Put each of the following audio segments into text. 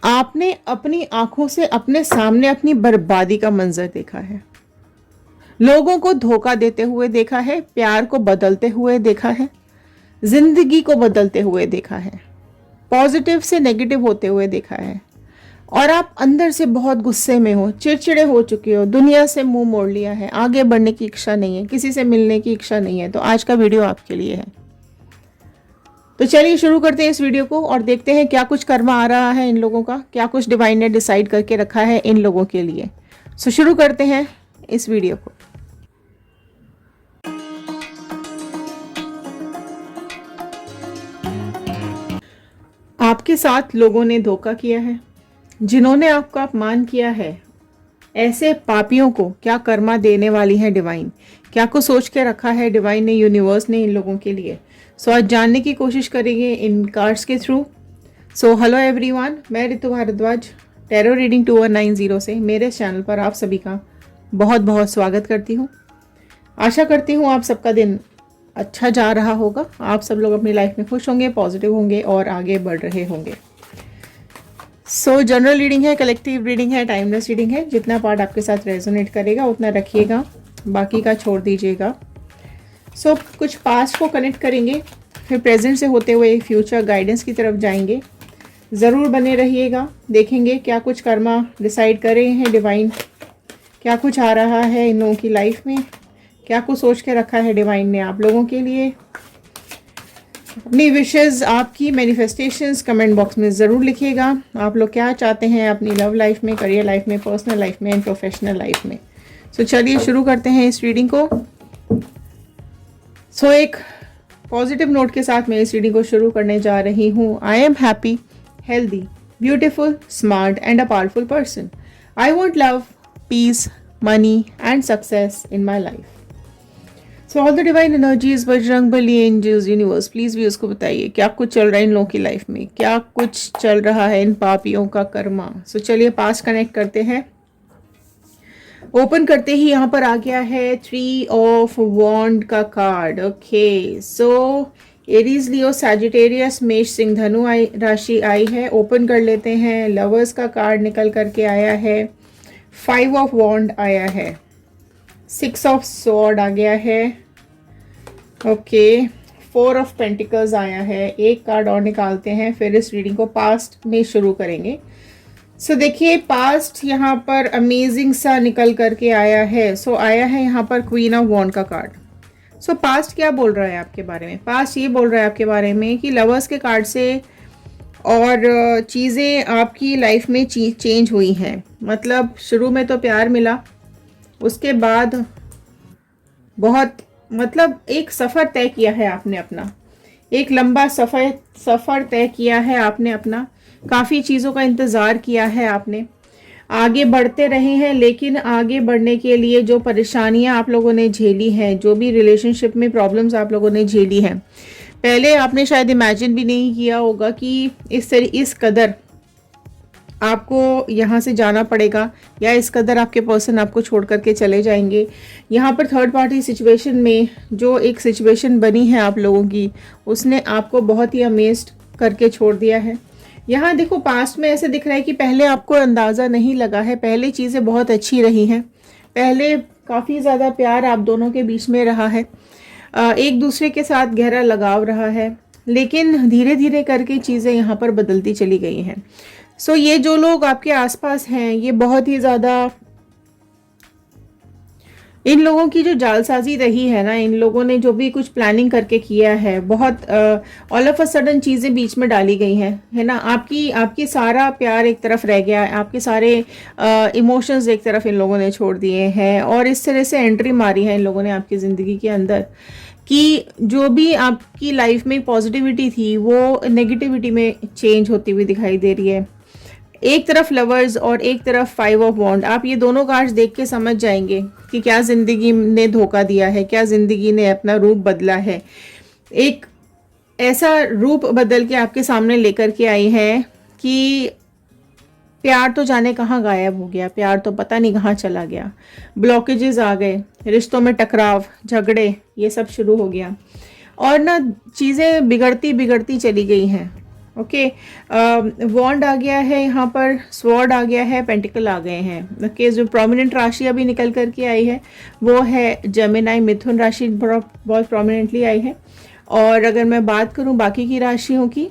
आपने अपनी आंखों से अपने सामने अपनी बर्बादी का मंजर देखा है, लोगों को धोखा देते हुए देखा है, प्यार को बदलते हुए देखा है, जिंदगी को बदलते हुए देखा है, पॉजिटिव से नेगेटिव होते हुए देखा है। और आप अंदर से बहुत गुस्से में हो, चिड़चिड़े हो चुके हो, दुनिया से मुंह मोड़ लिया है, आगे बढ़ने की इच्छा नहीं है, किसी से मिलने की इच्छा नहीं है, तो आज का वीडियो आपके लिए है। तो चलिए शुरू करते हैं इस वीडियो को और देखते हैं क्या कुछ कर्मा आ रहा है इन लोगों का, क्या कुछ डिवाइन ने डिसाइड करके रखा है इन लोगों के लिए। सो शुरू करते हैं इस वीडियो को। आपके साथ लोगों ने धोखा किया है, जिन्होंने आपका अपमान किया है, ऐसे पापियों को क्या कर्मा देने वाली है डिवाइन, क्या कुछ सोच के रखा है डिवाइन ने, यूनिवर्स ने इन लोगों के लिए। सो आज जानने की कोशिश करेंगे इन कार्ड्स के थ्रू। सो हेलो एवरीवन, मैं ऋतु भारद्वाज टैरो रीडिंग 2190 से मेरे चैनल पर आप सभी का बहुत बहुत स्वागत करती हूँ। आशा करती हूँ आप सबका दिन अच्छा जा रहा होगा, आप सब लोग अपनी लाइफ में खुश होंगे, पॉजिटिव होंगे और आगे बढ़ रहे होंगे। सो जनरल रीडिंग है, कलेक्टिव रीडिंग है, टाइमलेस रीडिंग है। जितना पार्ट आपके साथ रेजोनेट करेगा उतना रखिएगा, बाकी का छोड़ दीजिएगा। सो कुछ पास्ट को कनेक्ट करेंगे, फिर प्रेजेंट से होते हुए फ्यूचर गाइडेंस की तरफ जाएंगे। ज़रूर बने रहिएगा, देखेंगे क्या कुछ कर्मा डिसाइड कर रहे हैं डिवाइन, क्या कुछ आ रहा है इन लोगों की लाइफ में, क्या कुछ सोच के रखा है डिवाइन ने आप लोगों के लिए। अपनी विशेस, आपकी मैनिफेस्टेशंस कमेंट बॉक्स में ज़रूर लिखिएगा। आप लोग क्या चाहते हैं अपनी लव लाइफ में, करियर लाइफ में, पर्सनल लाइफ में एंड प्रोफेशनल लाइफ में। सो चलिए शुरू करते हैं इस रीडिंग को। सो एक पॉजिटिव नोट के साथ मैं इस रीडिंग को शुरू करने जा रही हूँ। I am happy, healthy, beautiful, smart and a powerful person. I want love, peace, money and success in my life. So all the divine energies, Bajrang Bali, angels, universe, please भी उसको बताइए क्या कुछ चल रहा है इन लोगों की लाइफ में, क्या कुछ चल रहा है इन पापियों का कर्मा। सो चलिए पास कनेक्ट करते हैं। ओपन करते ही यहाँ पर आ गया है 3 ऑफ वॉन्ड का कार्ड। ओके, सो एरीज, लियो, सैजिटेरियस, मेष, सिंह, धनु राशि आई है। ओपन कर लेते हैं। लवर्स का कार्ड निकल करके आया है, 5 ऑफ वॉन्ड आया है, 6 ऑफ स्वॉर्ड आ गया है। ओके, 4 ऑफ पेंटिकल्स आया है। एक कार्ड और निकालते हैं, फिर इस रीडिंग को पास्ट में शुरू करेंगे। सो देखिए पास्ट यहाँ पर अमेजिंग सा निकल करके आया है। सो आया है यहाँ पर क्वीन ऑफ वॉन्ड का कार्ड। सो पास्ट क्या बोल रहा है आपके बारे में? पास्ट ये बोल रहा है आपके बारे में कि लवर्स के कार्ड से और चीज़ें आपकी लाइफ में चेंज हुई हैं। मतलब शुरू में तो प्यार मिला, उसके बाद बहुत मतलब एक सफ़र तय किया है आपने अपना, एक लंबा सफ़र तय किया है आपने अपना, काफ़ी चीज़ों का इंतज़ार किया है आपने, आगे बढ़ते रहे हैं। लेकिन आगे बढ़ने के लिए जो परेशानियां आप लोगों ने झेली हैं, जो भी रिलेशनशिप में प्रॉब्लम्स आप लोगों ने झेली हैं, पहले आपने शायद इमेजिन भी नहीं किया होगा कि इस कदर आपको यहाँ से जाना पड़ेगा या इस कदर आपके पर्सन आपको छोड़ करके चले जाएंगे। यहाँ पर थर्ड पार्टी सिचुएशन में जो एक सिचुएशन बनी है आप लोगों की, उसने आपको बहुत ही अमेज्ड करके छोड़ दिया है। यहाँ देखो पास्ट में ऐसे दिख रहा है कि पहले आपको अंदाज़ा नहीं लगा है, पहले चीज़ें बहुत अच्छी रही हैं, पहले काफ़ी ज़्यादा प्यार आप दोनों के बीच में रहा है, एक दूसरे के साथ गहरा लगाव रहा है, लेकिन धीरे धीरे करके चीज़ें यहाँ पर बदलती चली गई हैं। सो ये जो लोग आपके आसपास हैं, ये बहुत ही ज़्यादा, इन लोगों की जो जालसाजी रही है ना, इन लोगों ने जो भी कुछ प्लानिंग करके किया है, बहुत ऑल ऑफ अ सडन चीज़ें बीच में डाली गई हैं, है ना। आपकी सारा प्यार एक तरफ रह गया है, आपके सारे इमोशंस एक तरफ इन लोगों ने छोड़ दिए हैं और इस तरह से एंट्री मारी है इन लोगों ने आपकी ज़िंदगी के अंदर कि जो भी आपकी लाइफ में पॉजिटिविटी थी वो नेगेटिविटी में चेंज होती हुई दिखाई दे रही है। एक तरफ लवर्स और एक तरफ 5 ऑफ वॉन्ड। आप ये दोनों कार्ड्स देख के समझ जाएंगे कि क्या ज़िंदगी ने धोखा दिया है, क्या ज़िंदगी ने अपना रूप बदला है। एक ऐसा रूप बदल के आपके सामने लेकर के आई है कि प्यार तो जाने कहाँ गायब हो गया, प्यार तो पता नहीं कहाँ चला गया, ब्लॉकेजेस आ गए, रिश्तों में टकराव, झगड़े, ये सब शुरू हो गया और ना चीज़ें बिगड़ती बिगड़ती चली गई हैं। ओके, वॉन्ड आ गया है यहाँ पर, स्वॉर्ड आ गया है, पेंटिकल आ गए हैं। ओके, जो प्रोमिनेंट राशि अभी निकल करके आई है वो है जेमिनाई, मिथुन राशि बहुत प्रोमिनेंटली आई है। और अगर मैं बात करूँ बाकी की राशियों की,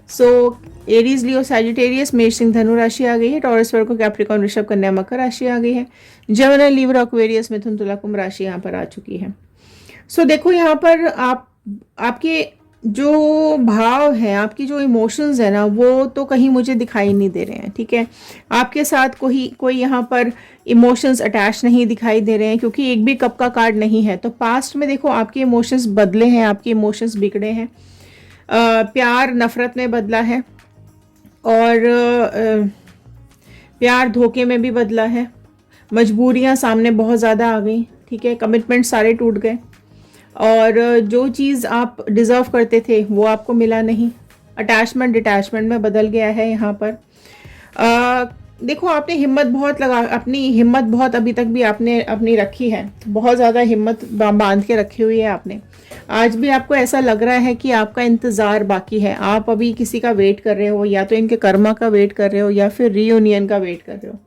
सो एरीज, लियो, सैजिटेरियस, मेष, सिंह, धनु राशि आ गई है। टॉरस, वर्गो, कैप्रिकॉर्न, ऋषभ, कन्या, मकर राशि आ गई है। जेमिनी, लिब्रा, एक्वेरियस, मिथुन, तुला, कुंभ राशि यहाँ पर आ चुकी है। सो देखो यहाँ पर आपके जो भाव हैं, आपकी जो इमोशंस है ना, वो तो कहीं मुझे दिखाई नहीं दे रहे हैं। ठीक है, आपके साथ कोई यहाँ पर इमोशंस अटैच नहीं दिखाई दे रहे हैं, क्योंकि एक भी कप का कार्ड नहीं है। तो पास्ट में देखो आपके इमोशंस बदले हैं, आपके इमोशंस बिगड़े हैं। प्यार नफरत में बदला है, और प्यार धोखे में भी बदला है। मजबूरियां सामने बहुत ज़्यादा आ गई। ठीक है, कमिटमेंट सारे टूट गए, और जो चीज़ आप डिज़र्व करते थे वो आपको मिला नहीं। अटैचमेंट डिटैचमेंट में बदल गया है यहाँ पर। देखो आपने अपनी हिम्मत बहुत अभी तक भी आपने अपनी रखी है, बहुत ज़्यादा हिम्मत बांध के रखी हुई है आपने। आज भी आपको ऐसा लग रहा है कि आपका इंतज़ार बाकी है, आप अभी किसी का वेट कर रहे हो, या तो इनके कर्मा का वेट कर रहे हो या फिर रीयूनियन का वेट कर रहे हो।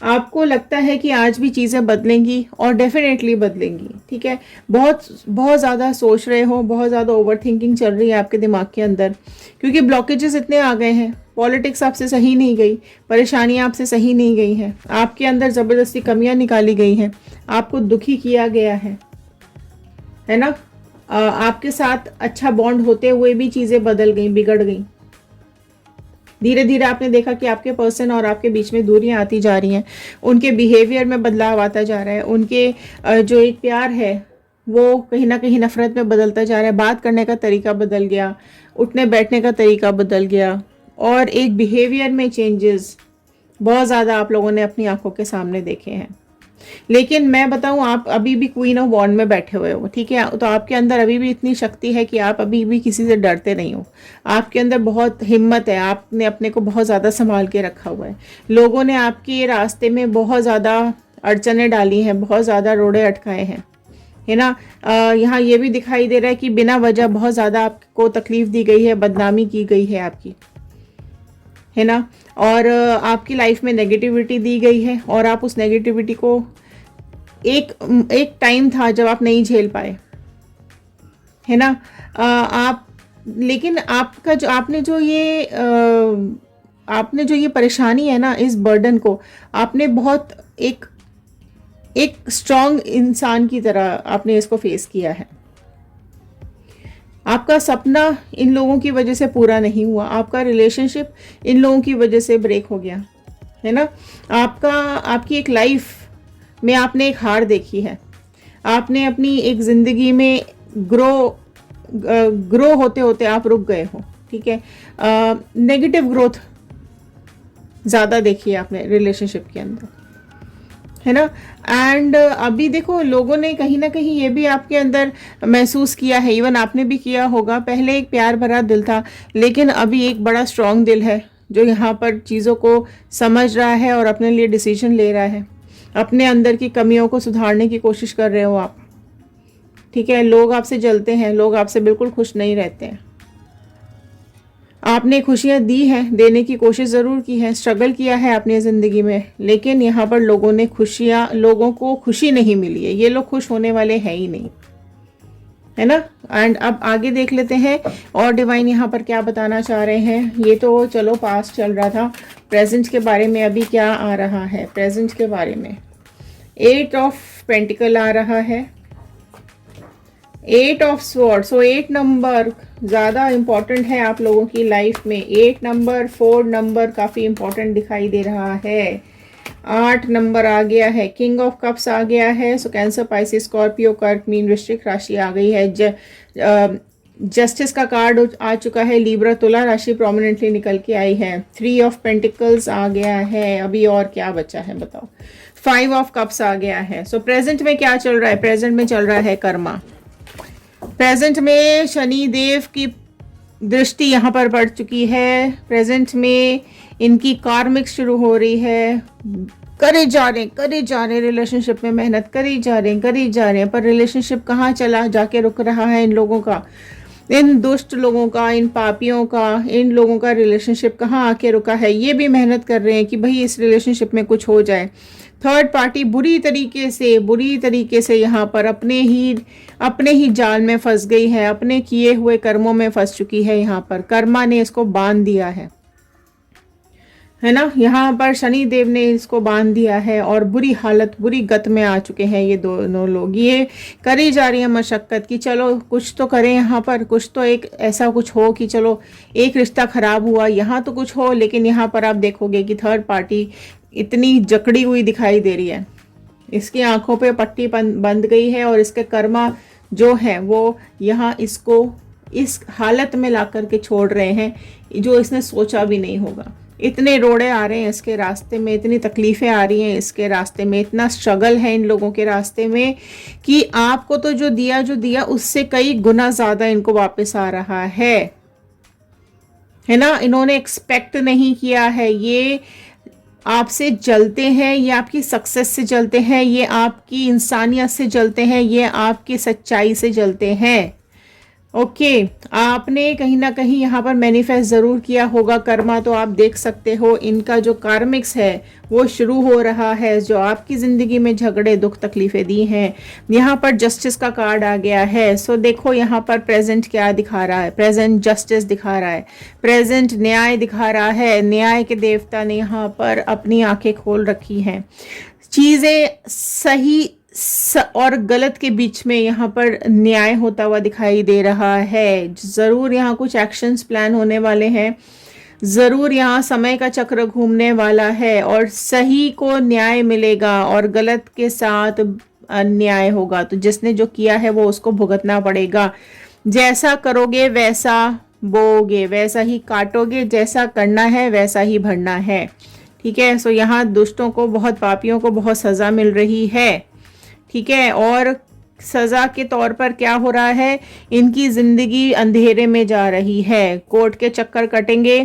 आपको लगता है कि आज भी चीज़ें बदलेंगी, और डेफिनेटली बदलेंगी। ठीक है, बहुत बहुत ज़्यादा सोच रहे हो, बहुत ज़्यादा ओवर थिंकिंग चल रही है आपके दिमाग के अंदर, क्योंकि ब्लॉकेजेस इतने आ गए हैं। पॉलिटिक्स आपसे सही नहीं गई, परेशानियां आपसे सही नहीं गई हैं, आपके अंदर ज़बरदस्ती कमियां निकाली गई हैं, आपको दुखी किया गया है ना। आपके साथ अच्छा बॉन्ड होते हुए भी चीज़ें बदल गई, बिगड़ गई। धीरे धीरे आपने देखा कि आपके पर्सन और आपके बीच में दूरियां आती जा रही हैं, उनके बिहेवियर में बदलाव आता जा रहा है, उनके जो एक प्यार है वो कहीं ना कहीं नफरत में बदलता जा रहा है। बात करने का तरीका बदल गया, उठने बैठने का तरीका बदल गया, और एक बिहेवियर में चेंजेस बहुत ज़्यादा आप लोगों ने अपनी आंखों के सामने देखे हैं। लेकिन मैं बताऊं, आप अभी भी क्वीन ऑफ वॉन्ड में बैठे हुए हो। ठीक है, तो आपके अंदर अभी भी इतनी शक्ति है कि आप अभी भी किसी से डरते नहीं हो। आपके अंदर बहुत हिम्मत है, आपने अपने को बहुत ज़्यादा संभाल के रखा हुआ है। लोगों ने आपके रास्ते में बहुत ज़्यादा अड़चने डाली हैं, बहुत ज़्यादा रोड़े अटकाए हैं, है ना। यहाँ ये भी दिखाई दे रहा है कि बिना वजह बहुत ज़्यादा आपको तकलीफ दी गई है, बदनामी की गई है आपकी, है ना। और आपकी लाइफ में नेगेटिविटी दी गई है, और आप उस नेगेटिविटी को एक टाइम था जब आप नहीं झेल पाए, है ना। लेकिन आपका जो आपने जो ये परेशानी है ना, इस बर्डन को आपने बहुत एक स्ट्रांग इंसान की तरह आपने इसको फेस किया है। आपका सपना इन लोगों की वजह से पूरा नहीं हुआ, आपका रिलेशनशिप इन लोगों की वजह से ब्रेक हो गया, है ना। आपकी एक लाइफ में आपने एक हार देखी है, आपने अपनी एक ज़िंदगी में ग्रो होते होते आप रुक गए हो। ठीक है, नेगेटिव ग्रोथ ज़्यादा देखी है आपने रिलेशनशिप के अंदर, है ना। एंड अभी देखो लोगों ने कहीं ना कहीं ये भी आपके अंदर महसूस किया है, इवन आपने भी किया होगा। पहले एक प्यार भरा दिल था, लेकिन अभी एक बड़ा स्ट्रांग दिल है जो यहाँ पर चीज़ों को समझ रहा है और अपने लिए डिसीजन ले रहा है। अपने अंदर की कमियों को सुधारने की कोशिश कर रहे हो आप। ठीक है, लोग आपसे जलते हैं, लोग आपसे बिल्कुल खुश नहीं रहते हैं। आपने खुशियां दी हैं, देने की कोशिश ज़रूर की है, स्ट्रगल किया है अपनी ज़िंदगी में, लेकिन यहाँ पर लोगों को खुशी नहीं मिली है। ये लोग खुश होने वाले हैं ही नहीं, है ना। एंड अब आगे देख लेते हैं और डिवाइन यहाँ पर क्या बताना चाह रहे हैं। ये तो चलो पास्ट चल रहा था, प्रेजेंट के बारे में अभी क्या आ रहा है। प्रेजेंट के बारे में 8 ऑफ पेंटिकल आ रहा है, 8 ऑफ स्वॉर्ड। सो 8 नंबर ज़्यादा इम्पॉर्टेंट है आप लोगों की लाइफ में। 8 नंबर, 4 नंबर काफ़ी इम्पॉर्टेंट दिखाई दे रहा है। 8 नंबर आ गया है, किंग ऑफ कप्स आ गया है। सो कैंसर, पाइसिस, स्कॉर्पियो, कर्क, मीन, वृश्चिक राशि आ गई है। जस्टिस का कार्ड आ चुका है। लीब्रा, तुला राशि प्रोमिनेंटली निकल के आई है। 3 ऑफ पेंटिकल्स आ गया है। अभी और क्या बचा है बताओ। 5 ऑफ कप्स आ गया है। सो प्रेजेंट में क्या चल रहा है? प्रेजेंट में चल रहा है कर्मा। प्रेजेंट में शनि देव की दृष्टि यहाँ पर पड़ चुकी है। प्रेजेंट में इनकी कार्मिक्स शुरू हो रही है। करे जा रहे रिलेशनशिप में मेहनत करी जा रहे हैं, पर रिलेशनशिप कहाँ चला जाके रुक रहा है इन लोगों का। इन दुष्ट लोगों का, इन पापियों का, इन लोगों का रिलेशनशिप कहाँ आके रुका है। ये भी मेहनत कर रहे हैं कि भाई इस रिलेशनशिप में कुछ हो जाए। थर्ड पार्टी बुरी तरीके से यहाँ पर अपने ही जाल में फंस गई है, अपने किए हुए कर्मों में फंस चुकी है। यहाँ पर कर्मा ने इसको बांध दिया है ना। यहाँ पर शनि देव ने इसको बांध दिया है और बुरी हालत, बुरी गत में आ चुके हैं ये दोनों लोग। ये करी जा रही है मशक्कत कि चलो कुछ तो करें, यहाँ पर कुछ तो एक ऐसा कुछ हो कि चलो एक रिश्ता खराब हुआ, यहाँ तो कुछ हो। लेकिन यहाँ पर आप देखोगे कि थर्ड पार्टी इतनी जकड़ी हुई दिखाई दे रही है, इसकी आंखों पे पट्टी बंध गई है और इसके कर्मा जो है वो यहाँ इसको इस हालत में ला करके छोड़ रहे हैं जो इसने सोचा भी नहीं होगा। इतने रोड़े आ रहे हैं इसके रास्ते में, इतनी तकलीफें आ रही हैं इसके रास्ते में, इतना स्ट्रगल है इन लोगों के रास्ते में कि आपको तो जो दिया उससे कई गुना ज्यादा इनको वापस आ रहा है ना। इन्होंने एक्सपेक्ट नहीं किया है। ये आपसे जलते हैं, ये आपकी सक्सेस से जलते हैं, ये आपकी इंसानियत से जलते हैं, ये आपकी सच्चाई से जलते हैं। ओके, आपने कहीं ना कहीं यहाँ पर मैनिफेस्ट ज़रूर किया होगा कर्मा। तो आप देख सकते हो इनका जो कार्मिक्स है वो शुरू हो रहा है, जो आपकी ज़िंदगी में झगड़े दुख तकलीफ़ें दी हैं। यहाँ पर जस्टिस का कार्ड आ गया है। सो देखो यहाँ पर प्रेजेंट क्या दिखा रहा है, प्रेजेंट जस्टिस दिखा रहा है, प्रेजेंट न्याय दिखा रहा है। न्याय के देवता ने यहाँ पर अपनी आंखें खोल रखी हैं। चीज़ें सही और गलत के बीच में यहाँ पर न्याय होता हुआ दिखाई दे रहा है। ज़रूर यहाँ कुछ एक्शंस प्लान होने वाले हैं, ज़रूर यहाँ समय का चक्र घूमने वाला है और सही को न्याय मिलेगा और गलत के साथ अन्याय होगा। तो जिसने जो किया है वो उसको भुगतना पड़ेगा। जैसा करोगे वैसा बोगे, वैसा ही काटोगे, जैसा करना है वैसा ही भरना है। ठीक है। सो यहाँ दुष्टों को, बहुत पापियों को बहुत सज़ा मिल रही है। ठीक है। और सज़ा के तौर पर क्या हो रहा है, इनकी ज़िंदगी अंधेरे में जा रही है। कोर्ट के चक्कर कटेंगे,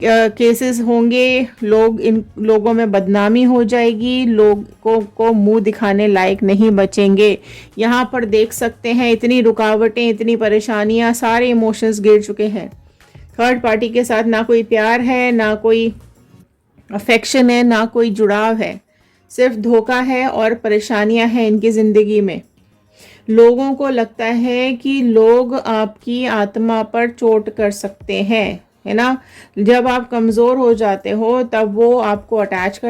केसेस होंगे, इन लोगों में बदनामी हो जाएगी, लोगों को मुंह दिखाने लायक नहीं बचेंगे। यहाँ पर देख सकते हैं इतनी रुकावटें, इतनी परेशानियाँ, सारे इमोशंस गिर चुके हैं। थर्ड पार्टी के साथ ना कोई प्यार है, ना कोई अफेक्शन है, ना कोई जुड़ाव है, सिर्फ धोखा है और परेशानियां हैं इनकी ज़िंदगी में। लोगों को लगता है कि लोग आपकी आत्मा पर चोट कर सकते हैं, है ना। जब आप कमज़ोर हो जाते हो तब वो आपको अटैच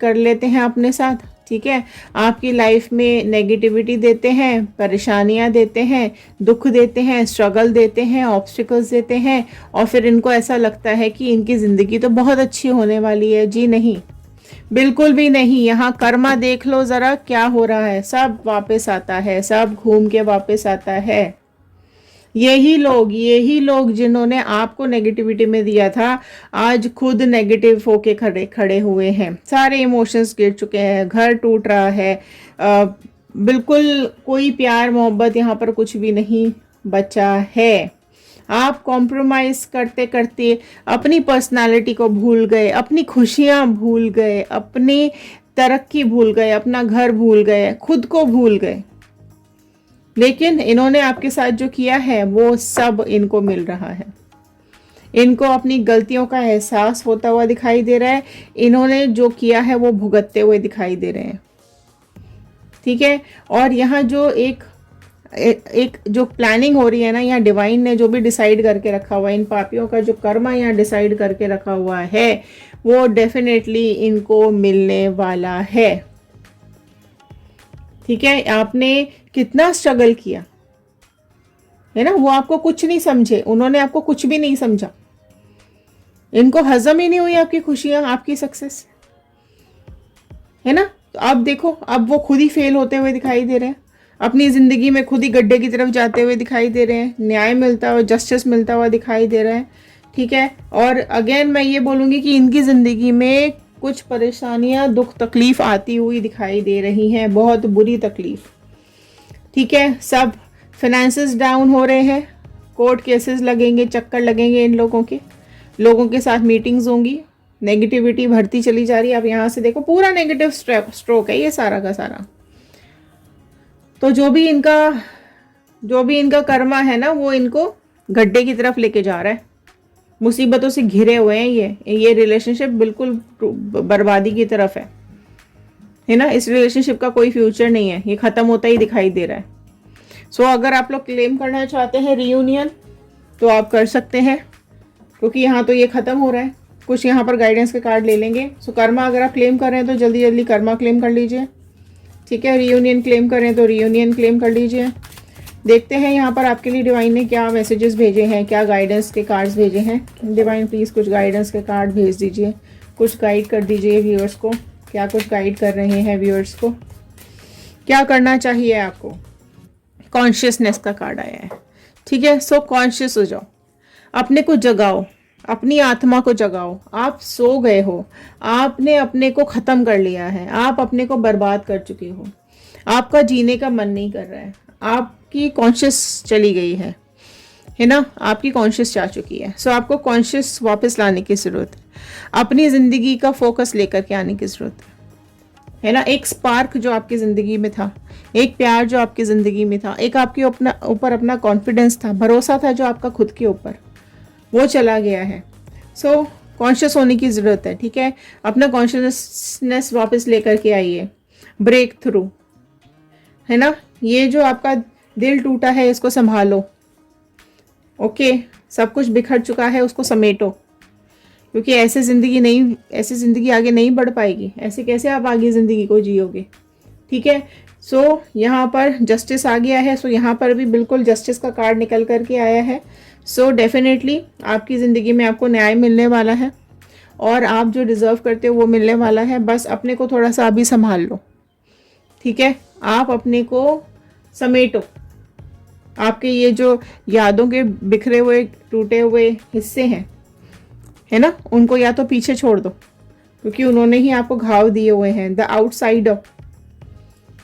कर लेते हैं अपने साथ। ठीक है। आपकी लाइफ में नेगेटिविटी देते हैं, परेशानियां देते हैं, दुख देते हैं, स्ट्रगल देते हैं, ऑब्स्टिकल्स देते हैं और फिर इनको ऐसा लगता है कि इनकी ज़िंदगी तो बहुत अच्छी होने वाली है। जी नहीं, बिल्कुल भी नहीं। यहाँ कर्मा देख लो ज़रा क्या हो रहा है, सब वापस आता है, सब घूम के वापस आता है। यही लोग जिन्होंने आपको नेगेटिविटी में दिया था आज खुद नेगेटिव होके खड़े हुए हैं। सारे इमोशंस गिर चुके हैं, घर टूट रहा है, बिल्कुल कोई प्यार मोहब्बत यहाँ पर कुछ भी नहीं बचा है। आप कॉम्प्रोमाइज़ करते करते अपनी पर्सनालिटी को भूल गए, अपनी खुशियाँ भूल गए, अपनी तरक्की भूल गए, अपना घर भूल गए, खुद को भूल गए। लेकिन इन्होंने आपके साथ जो किया है वो सब इनको मिल रहा है। इनको अपनी गलतियों का एहसास होता हुआ दिखाई दे रहा है। इन्होंने जो किया है वो भुगतते हुए दिखाई दे रहे हैं। ठीक है। और यहाँ जो एक जो प्लानिंग हो रही है ना, यहाँ डिवाइन ने जो भी डिसाइड करके रखा हुआ है, इन पापियों का जो कर्मा यहाँ डिसाइड करके रखा हुआ है वो डेफिनेटली इनको मिलने वाला है। ठीक है। आपने कितना स्ट्रगल किया है ना, वो आपको कुछ नहीं समझे, उन्होंने आपको कुछ भी नहीं समझा। इनको हजम ही नहीं हुई आपकी खुशियां, आपकी सक्सेस, है ना। तो अब देखो, अब वो खुद ही फेल होते हुए दिखाई दे रहे हैं, अपनी ज़िंदगी में खुद ही गड्ढे की तरफ जाते हुए दिखाई दे रहे हैं। न्याय मिलता हुआ, जस्टिस मिलता हुआ दिखाई दे रहा है। ठीक है। और अगेन मैं ये बोलूँगी कि इनकी ज़िंदगी में कुछ परेशानियां, दुख तकलीफ आती हुई दिखाई दे रही हैं, बहुत बुरी तकलीफ। ठीक है। सब फाइनेंसेस डाउन हो रहे हैं, कोर्ट केसेस लगेंगे, चक्कर लगेंगे, इन लोगों के साथ मीटिंग्स होंगी, नेगेटिविटी बढ़ती चली जा रही है। आप यहाँ से देखो, पूरा नेगेटिव स्ट्रोक है ये सारा का सारा। तो जो भी इनका कर्मा है ना, वो इनको गड्ढे की तरफ लेके जा रहा है, मुसीबतों से घिरे हुए हैं ये रिलेशनशिप बिल्कुल बर्बादी की तरफ है ना। इस रिलेशनशिप का कोई फ्यूचर नहीं है, ये खत्म होता ही दिखाई दे रहा है। सो अगर आप लोग क्लेम करना चाहते हैं रीयूनियन तो आप कर सकते हैं, क्योंकि यहाँ तो ये खत्म हो रहा है। कुछ यहाँ पर गाइडेंस के कार्ड ले लेंगे। सो कर्मा अगर आप क्लेम कर रहे हैं तो जल्दी जल्दी कर्मा क्लेम कर लीजिए, ठीक है। रीयूनियन क्लेम कर रहे हैं तो रीयूनियन क्लेम कर लीजिए। देखते हैं यहाँ पर आपके लिए डिवाइन ने क्या मैसेजेस भेजे हैं, क्या गाइडेंस के कार्ड्स भेजे हैं। डिवाइन प्लीज़ कुछ गाइडेंस के कार्ड भेज दीजिए, कुछ गाइड कर दीजिए व्यूअर्स को। क्या कुछ गाइड कर रहे हैं व्यूअर्स को, क्या करना चाहिए आपको। कॉन्शियसनेस का कार्ड आया है, ठीक है। सो कॉन्शियस हो जाओ, अपने को जगाओ, अपनी आत्मा को जगाओ। आप सो गए हो, आपने अपने को ख़त्म कर लिया है, आप अपने को बर्बाद कर चुके हो, आपका जीने का मन नहीं कर रहा है, आपकी कॉन्शियस चली गई है ना, आपकी कॉन्शियस जा चुकी है। सो आपको कॉन्शियस वापस लाने की ज़रूरत है, अपनी ज़िंदगी का फोकस लेकर के आने की ज़रूरत है ना। एक स्पार्क जो आपकी ज़िंदगी में था, एक प्यार जो आपकी ज़िंदगी में था, एक आपके ऊपर अपना कॉन्फिडेंस था, भरोसा था जो आपका खुद के ऊपर, वो चला गया है। सो कॉन्शियस होने की ज़रूरत है, ठीक है। अपना कॉन्शियसनेस वापस लेकर के आइए, ब्रेक थ्रू, है ना। ये जो आपका दिल टूटा है इसको संभालो, ओके। सब कुछ बिखर चुका है, उसको समेटो, क्योंकि ऐसे ज़िंदगी आगे नहीं बढ़ पाएगी। ऐसे कैसे आप आगे ज़िंदगी को जियोगे, ठीक है। सो यहाँ पर जस्टिस आ गया है। सो यहाँ पर भी बिल्कुल जस्टिस का कार्ड निकल करके आया है। सो डेफिनेटली आपकी ज़िंदगी में आपको न्याय मिलने वाला है और आप जो डिज़र्व करते हो वो मिलने वाला है। बस अपने को थोड़ा सा अभी संभाल लो, ठीक है। आप अपने को समेटो, आपके ये जो यादों के बिखरे हुए टूटे हुए हिस्से हैं, है ना, उनको या तो पीछे छोड़ दो, क्योंकि उन्होंने ही आपको घाव दिए हुए हैं। द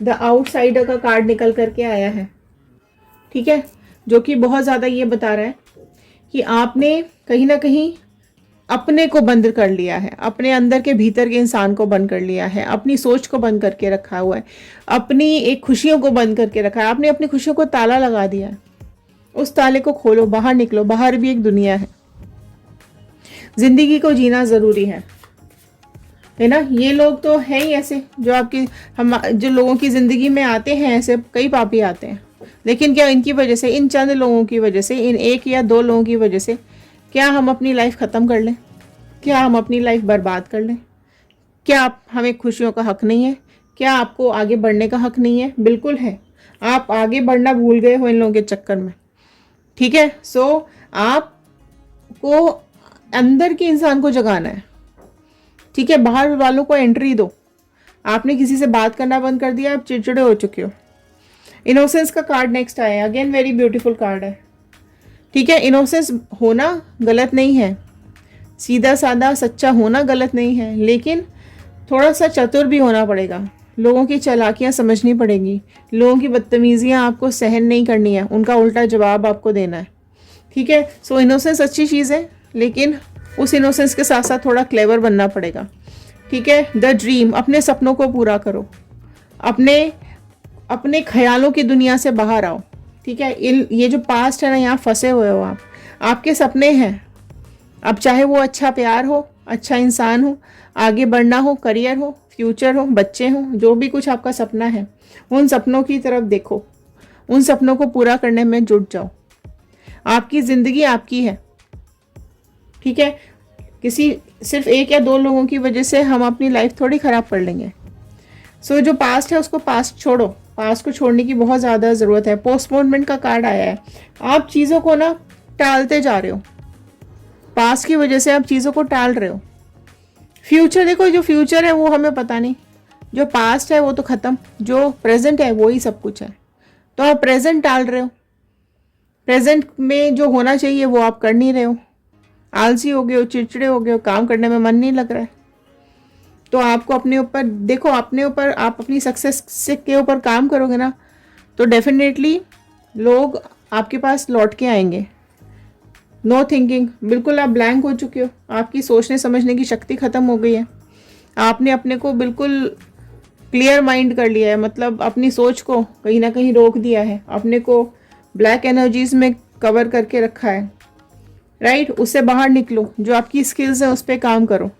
आउटसाइडर का कार्ड निकल करके आया है, ठीक है, जो कि बहुत ज़्यादा ये बता रहा है कि आपने कहीं ना कहीं अपने को बंद कर लिया है, अपने अंदर के भीतर के इंसान को बंद कर लिया है, अपनी सोच को बंद करके रखा हुआ है, अपनी एक खुशियों को बंद करके रखा है। आपने अपनी खुशियों को ताला लगा दिया है। उस ताले को खोलो, बाहर निकलो, बाहर भी एक दुनिया है। जिंदगी को जीना ज़रूरी है ना। ये लोग तो है ही ऐसे जो जो लोगों की ज़िंदगी में आते हैं, ऐसे कई पापी आते हैं, लेकिन क्या इनकी वजह से, इन चंद लोगों की वजह से, इन एक या दो लोगों की वजह से क्या हम अपनी लाइफ ख़त्म कर लें? क्या हम अपनी लाइफ बर्बाद कर लें? क्या हमें खुशियों का हक नहीं है? क्या आपको आगे बढ़ने का हक नहीं है? बिल्कुल है। आप आगे बढ़ना भूल गए हो इन लोगों के चक्कर में, ठीक है। सो आपको अंदर के इंसान को जगाना है, ठीक है। बाहर वालों को एंट्री दो। आपने किसी से बात करना बंद कर दिया, आप चिड़चिड़े हो चुके हो। इनोसेंस का कार्ड नेक्स्ट आया, अगेन वेरी ब्यूटीफुल कार्ड है, ठीक है। इनोसेंस होना गलत नहीं है, सीधा साधा सच्चा होना गलत नहीं है, लेकिन थोड़ा सा चतुर भी होना पड़ेगा। लोगों की चालाकियाँ समझनी पड़ेंगी, लोगों की बदतमीजियाँ आपको सहन नहीं करनी है, उनका उल्टा जवाब आपको देना है, ठीक है। सो इनोसेंस अच्छी चीज़ है, लेकिन उस इनोसेंस के साथ साथ थोड़ा क्लेवर बनना पड़ेगा, ठीक है। द ड्रीम, अपने सपनों को पूरा करो, अपने ख्यालों की दुनिया से बाहर आओ, ठीक है। ये जो पास्ट है ना, यहाँ फंसे हुए हो आप, आपके सपने हैं। अब चाहे वो अच्छा प्यार हो, अच्छा इंसान हो, आगे बढ़ना हो, करियर हो, फ्यूचर हो, बच्चे हो, जो भी कुछ आपका सपना है, उन सपनों की तरफ देखो, उन सपनों को पूरा करने में जुट जाओ। आपकी ज़िंदगी आपकी है, ठीक है। सिर्फ एक या दो लोगों की वजह से हम अपनी लाइफ थोड़ी ख़राब कर लेंगे। सो जो पास्ट है उसको पास्ट छोड़ो, पास्ट को छोड़ने की बहुत ज़्यादा ज़रूरत है। पोस्टपोनमेंट का कार्ड आया है, आप चीज़ों को ना टालते जा रहे हो, पास्ट की वजह से आप चीज़ों को टाल रहे हो। फ्यूचर देखो, जो फ्यूचर है वो हमें पता नहीं, जो पास्ट है वो तो ख़त्म, जो प्रेजेंट है वो ही सब कुछ है। तो आप प्रेजेंट टाल रहे हो, प्रेजेंट में जो होना चाहिए वो आप कर नहीं रहे हो, आलसी हो गए हो, चिड़चिड़े हो गए हो, काम करने में मन नहीं लग रहा है। तो आपको अपने ऊपर देखो, अपने ऊपर आप अपनी सक्सेस के ऊपर काम करोगे ना, तो डेफिनेटली लोग आपके पास लौट के आएंगे। नो थिंकिंग, बिल्कुल आप ब्लैंक हो चुके हो, आपकी सोचने समझने की शक्ति ख़त्म हो गई है। आपने अपने को बिल्कुल क्लियर माइंड कर लिया है, मतलब अपनी सोच को कहीं ना कहीं रोक दिया है, अपने को ब्लैक एनर्जीज में कवर करके रखा है, राइट, उससे बाहर निकलो। जो आपकी स्किल्स है उस पर काम करो,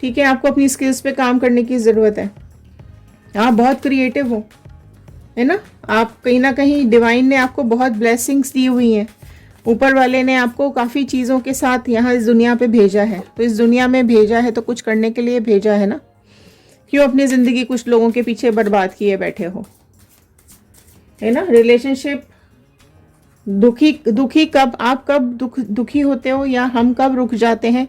ठीक है। आपको अपनी स्किल्स पे काम करने की ज़रूरत है। आप बहुत क्रिएटिव हो, है ना। आप कहीं ना कहीं डिवाइन ने आपको बहुत ब्लेसिंग्स दी हुई हैं। ऊपर वाले ने आपको काफ़ी चीज़ों के साथ यहाँ इस दुनिया पे भेजा है। तो इस दुनिया में भेजा है तो कुछ करने के लिए भेजा है ना। क्यों अपनी ज़िंदगी कुछ लोगों के पीछे बर्बाद किए बैठे हो, है ना। रिलेशनशिप दुखी कब, आप कब दुखी होते हो या हम कब रुक जाते हैं।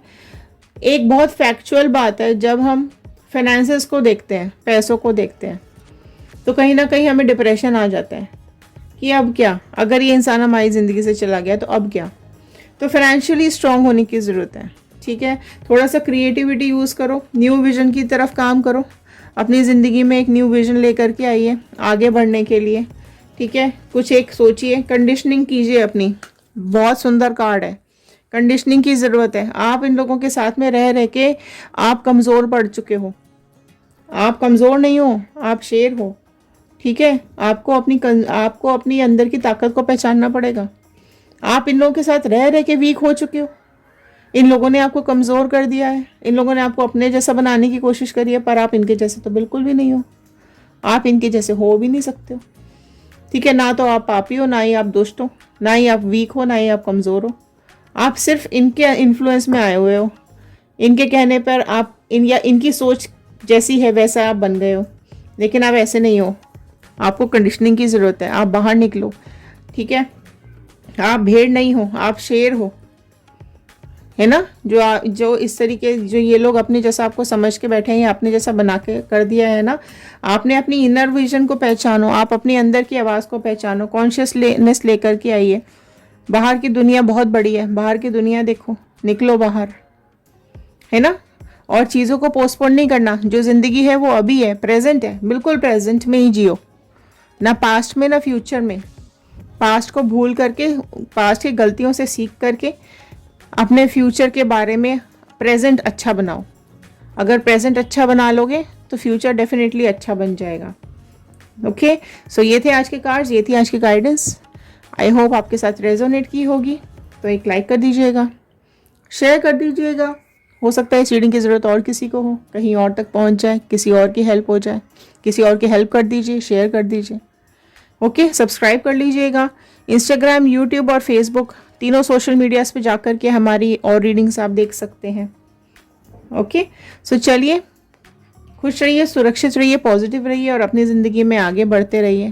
एक बहुत फैक्चुअल बात है, जब हम फाइनेंसेस को देखते हैं, पैसों को देखते हैं, तो कहीं ना कहीं हमें डिप्रेशन आ जाता है कि अब क्या, अगर ये इंसान हमारी ज़िंदगी से चला गया तो अब क्या। तो फाइनेंशियली स्ट्रांग होने की ज़रूरत है, ठीक है। थोड़ा सा क्रिएटिविटी यूज़ करो, न्यू विजन की तरफ काम करो। अपनी ज़िंदगी में एक न्यू विजन लेकर के आइए आगे बढ़ने के लिए, ठीक है। कुछ एक सोचिए, कंडीशनिंग कीजिए अपनी। बहुत सुंदर कार्ड है, कंडीशनिंग की ज़रूरत है। आप इन लोगों के साथ में रह रह के आप कमज़ोर पड़ चुके हो। आप कमज़ोर नहीं हो, आप शेर हो, ठीक है। आपको अपनी अंदर की ताकत को पहचानना पड़ेगा। आप इन लोगों के साथ रह रह के वीक हो चुके हो। इन लोगों ने आपको कमज़ोर कर दिया है। इन लोगों ने आपको अपने जैसा बनाने की कोशिश करी है, पर आप इनके जैसे तो बिल्कुल भी नहीं हो। आप इनके जैसे हो भी नहीं सकते हो, ठीक है। ना तो आप पापी हो, ना ही आप दुष्ट हो, ना ही आप वीक हो, ना ही आप कमज़ोर हो। आप सिर्फ इनके इन्फ्लुएंस में आए हुए हो। इनके कहने पर आप इनकी सोच जैसी है वैसा आप बन गए हो, लेकिन आप ऐसे नहीं हो। आपको कंडीशनिंग की ज़रूरत है। आप बाहर निकलो, ठीक है। आप भेड़ नहीं हो, आप शेर हो, है ना। जो इस तरीके, जो ये लोग अपने जैसा आपको समझ के बैठे हैं या अपने जैसा बना के कर दिया है ना। आपने अपनी इनर विजन को पहचानो, आप अपनी अंदर की आवाज़ को पहचानो, कॉन्शियसनेस लेकर के आइए। बाहर की दुनिया बहुत बड़ी है, बाहर की दुनिया देखो, निकलो बाहर, है ना। और चीज़ों को पोस्टपोन नहीं करना। जो ज़िंदगी है वो अभी है, प्रेजेंट है, बिल्कुल प्रेजेंट में ही जियो, ना पास्ट में ना फ्यूचर में। पास्ट को भूल करके, पास्ट की गलतियों से सीख करके अपने फ्यूचर के बारे में प्रेजेंट अच्छा बनाओ। अगर प्रेजेंट अच्छा बना लोगे तो फ्यूचर डेफिनेटली अच्छा बन जाएगा। ओके, सो ये थे आज के कार्ड्स, ये थी आज की गाइडेंस। आई होप आपके साथ रेजोनेट की होगी। तो एक लाइक कर दीजिएगा, शेयर कर दीजिएगा। हो सकता है इस रीडिंग की ज़रूरत और किसी को हो, कहीं और तक पहुंच जाए, किसी और की हेल्प हो जाए। किसी और की हेल्प कर दीजिए, शेयर कर दीजिए। ओके, सब्सक्राइब कर लीजिएगा। इंस्टाग्राम, यूट्यूब और फेसबुक तीनों सोशल मीडियाज़ पे जाकर के हमारी और रीडिंग्स आप देख सकते हैं। ओके, सो चलिए, खुश रहिए, सुरक्षित रहिए, पॉजिटिव रहिए और अपनी ज़िंदगी में आगे बढ़ते रहिए।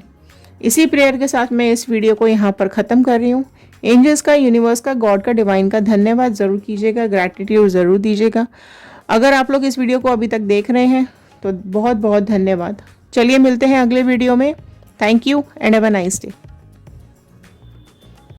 इसी प्रेयर के साथ मैं इस वीडियो को यहाँ पर ख़त्म कर रही हूँ। एंजल्स का, यूनिवर्स का, गॉड का, डिवाइन का धन्यवाद ज़रूर कीजिएगा, ग्रैटिट्यूड ज़रूर दीजिएगा। अगर आप लोग इस वीडियो को अभी तक देख रहे हैं तो बहुत बहुत धन्यवाद। चलिए मिलते हैं अगले वीडियो में। Thank you and have a nice day.